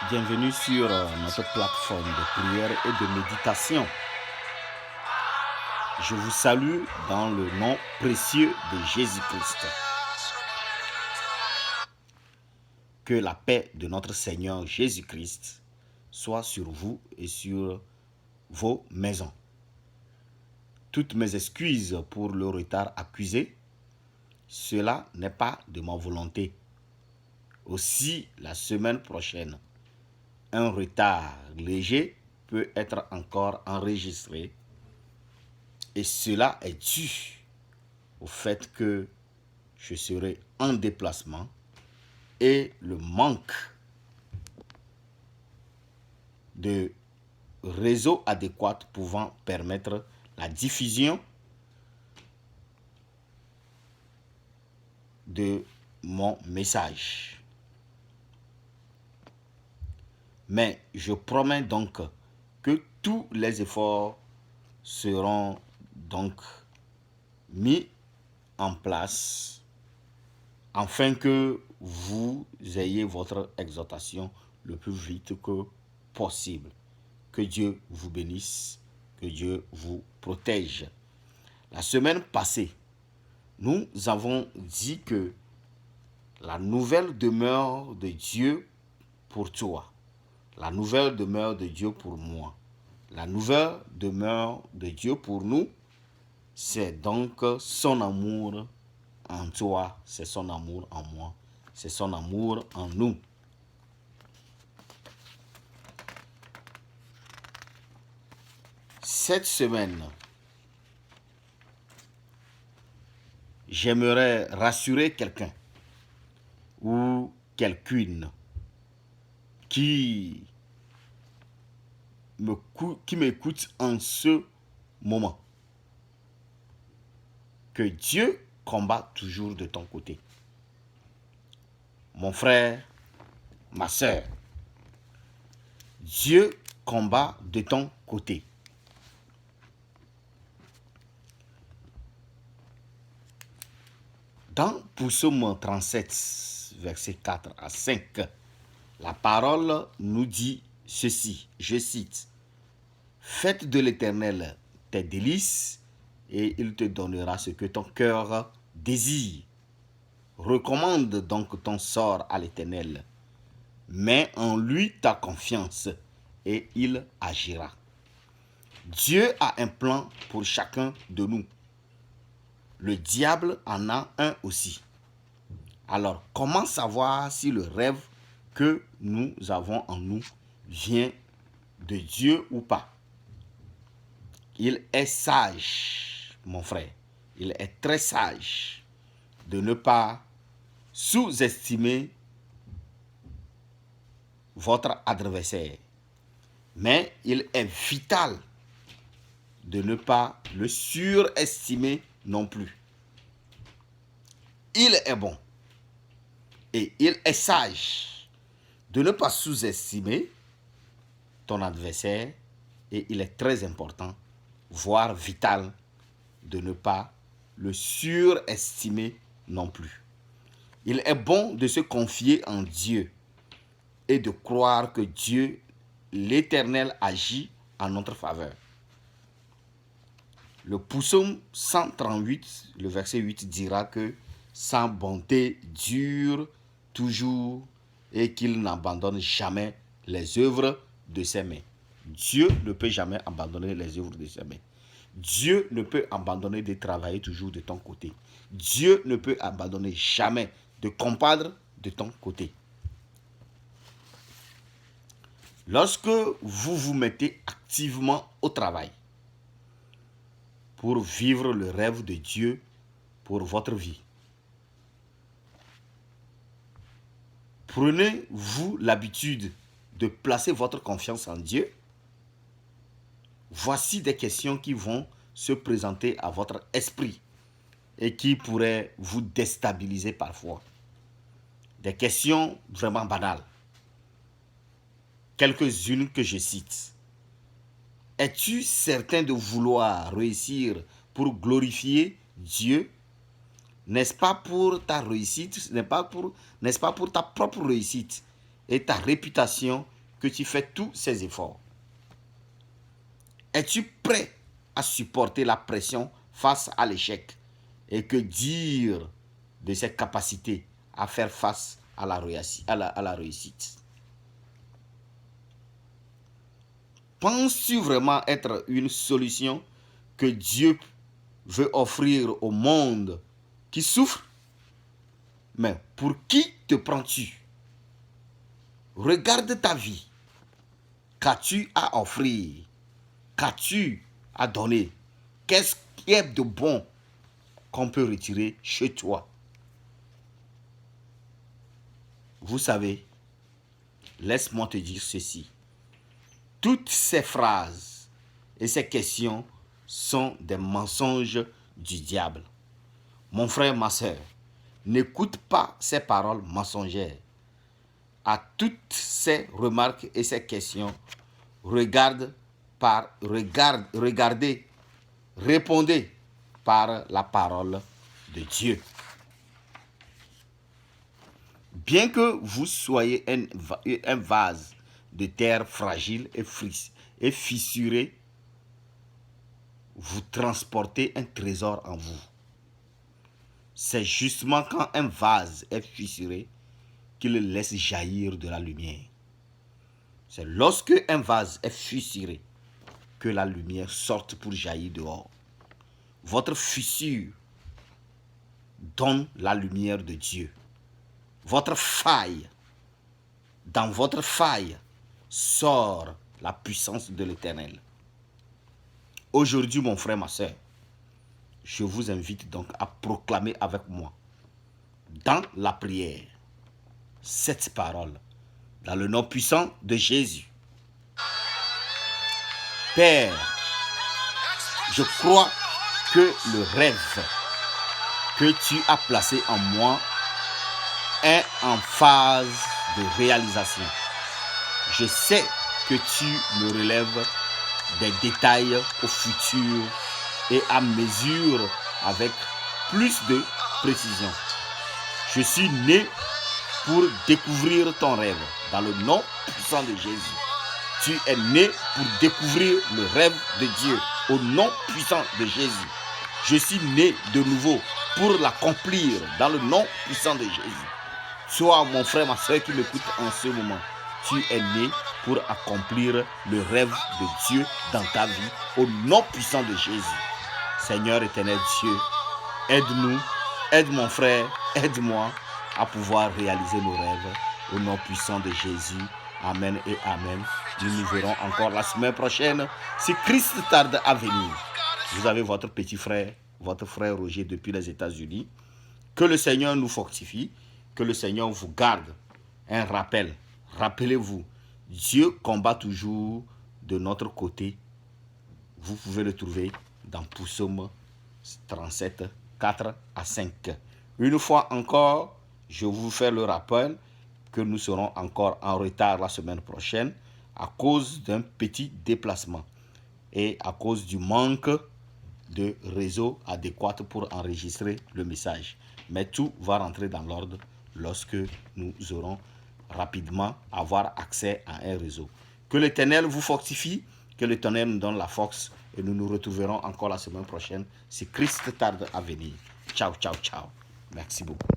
Bienvenue sur notre plateforme de prière et de méditation. Je vous salue dans le nom précieux de Jésus-Christ. Que la paix de notre Seigneur Jésus-Christ soit sur vous et sur vos maisons. Toutes mes excuses pour le retard accusé, cela n'est pas de ma volonté. Aussi, la semaine prochaine, un retard léger peut être encore enregistré et cela est dû au fait que je serai en déplacement et le manque de réseau adéquat pouvant permettre la diffusion de mon message. Mais je promets donc que tous les efforts seront donc mis en place afin que vous ayez votre exhortation le plus vite que possible. Que Dieu vous bénisse, que Dieu vous protège. La semaine passée, nous avons dit que la nouvelle demeure de Dieu pour toi, la nouvelle demeure de Dieu pour moi, la nouvelle demeure de Dieu pour nous, c'est donc son amour en toi, c'est son amour en moi, c'est son amour en nous. Cette semaine, j'aimerais rassurer quelqu'un ou quelqu'une qui m'écoute en ce moment. Que Dieu combat toujours de ton côté. Mon frère, ma soeur, Dieu combat de ton côté. Dans Psaume 37, versets 4 à 5, la parole nous dit ceci, je cite, « Faites de l'Éternel tes délices, et il te donnera ce que ton cœur désire. Recommande donc ton sort à l'Éternel. Mets en lui ta confiance, et il agira. » Dieu a un plan pour chacun de nous. Le diable en a un aussi. Alors, comment savoir si le rêve que nous avons en nous vient de Dieu ou pas? Il est sage, mon frère. Il est très sage de ne pas sous-estimer votre adversaire. Mais il est vital de ne pas le surestimer non plus. Il est bon et il est sage de ne pas sous-estimer ton adversaire et il est très important, voire vital, de ne pas le surestimer non plus. Il est bon de se confier en Dieu et de croire que Dieu, l'Éternel, agit en notre faveur. Le psaume 138, le verset 8 dira que sa bonté dure toujours et qu'il n'abandonne jamais les œuvres de ses mains. Dieu ne peut jamais abandonner les œuvres de ses mains. Dieu ne peut abandonner de travailler toujours de ton côté. Dieu ne peut abandonner jamais de combattre de ton côté. Lorsque vous vous mettez activement au travail pour vivre le rêve de Dieu pour votre vie, prenez-vous l'habitude de placer votre confiance en Dieu? Voici des questions qui vont se présenter à votre esprit et qui pourraient vous déstabiliser parfois. Des questions vraiment banales. Quelques-unes que je cite. Es-tu certain de vouloir réussir pour glorifier Dieu? N'est-ce pas pour ta réussite, n'est-ce pas pour ta propre réussite et ta réputation que tu fais tous ces efforts? Es-tu prêt à supporter la pression face à l'échec? Et que dire de ses capacités à faire face à la réussite? Penses-tu vraiment être une solution que Dieu veut offrir au monde qui souffre? Mais pour qui te prends-tu? Regarde ta vie. Qu'as-tu à offrir? Qu'as-tu à donner? Qu'est-ce qui est de bon qu'on peut retirer chez toi? Vous savez, laisse-moi te dire ceci. Toutes ces phrases et ces questions sont des mensonges du diable. Mon frère, ma soeur, n'écoute pas ces paroles mensongères. À toutes ces remarques et ces questions, regardez, répondez par la parole de Dieu. Bien que vous soyez un vase de terre fragile et fissuré, vous transportez un trésor en vous. C'est justement quand un vase est fissuré qu'il laisse jaillir de la lumière. C'est lorsque un vase est fissuré que la lumière sorte pour jaillir dehors. Votre fissure donne la lumière de Dieu. Votre faille, dans votre faille, sort la puissance de l'Éternel. Aujourd'hui, mon frère, ma soeur, je vous invite donc à proclamer avec moi, dans la prière, cette parole, dans le nom puissant de Jésus. Père, je crois que le rêve que tu as placé en moi est en phase de réalisation. Je sais que tu me relèves des détails au futur et à mesure avec plus de précision. Je suis né pour découvrir ton rêve dans le nom puissant de Jésus. Tu es né pour découvrir le rêve de Dieu au nom puissant de Jésus. Je suis né de nouveau pour l'accomplir dans le nom puissant de Jésus. Toi, mon frère, ma soeur qui m'écoute en ce moment, tu es né pour accomplir le rêve de Dieu dans ta vie au nom puissant de Jésus. Seigneur éternel Dieu, aide-nous, aide mon frère, aide-moi à pouvoir réaliser nos rêves au nom puissant de Jésus. Amen et amen. Nous nous verrons encore la semaine prochaine si Christ tarde à venir. Vous avez votre petit frère, votre frère Roger depuis les États-Unis. Que le Seigneur nous fortifie, que le Seigneur vous garde. Un rappel, rappelez-vous, Dieu combat toujours de notre côté. Vous pouvez le trouver dans Psaume 37, 4 à 5. Une fois encore, je vous fais le rappel que nous serons encore en retard la semaine prochaine à cause d'un petit déplacement et à cause du manque de réseau adéquat pour enregistrer le message. Mais tout va rentrer dans l'ordre lorsque nous aurons rapidement avoir accès à un réseau. Que l'Éternel vous fortifie, que l'Éternel nous donne la force et nous nous retrouverons encore la semaine prochaine si Christ tarde à venir. Ciao, ciao, ciao. Merci beaucoup.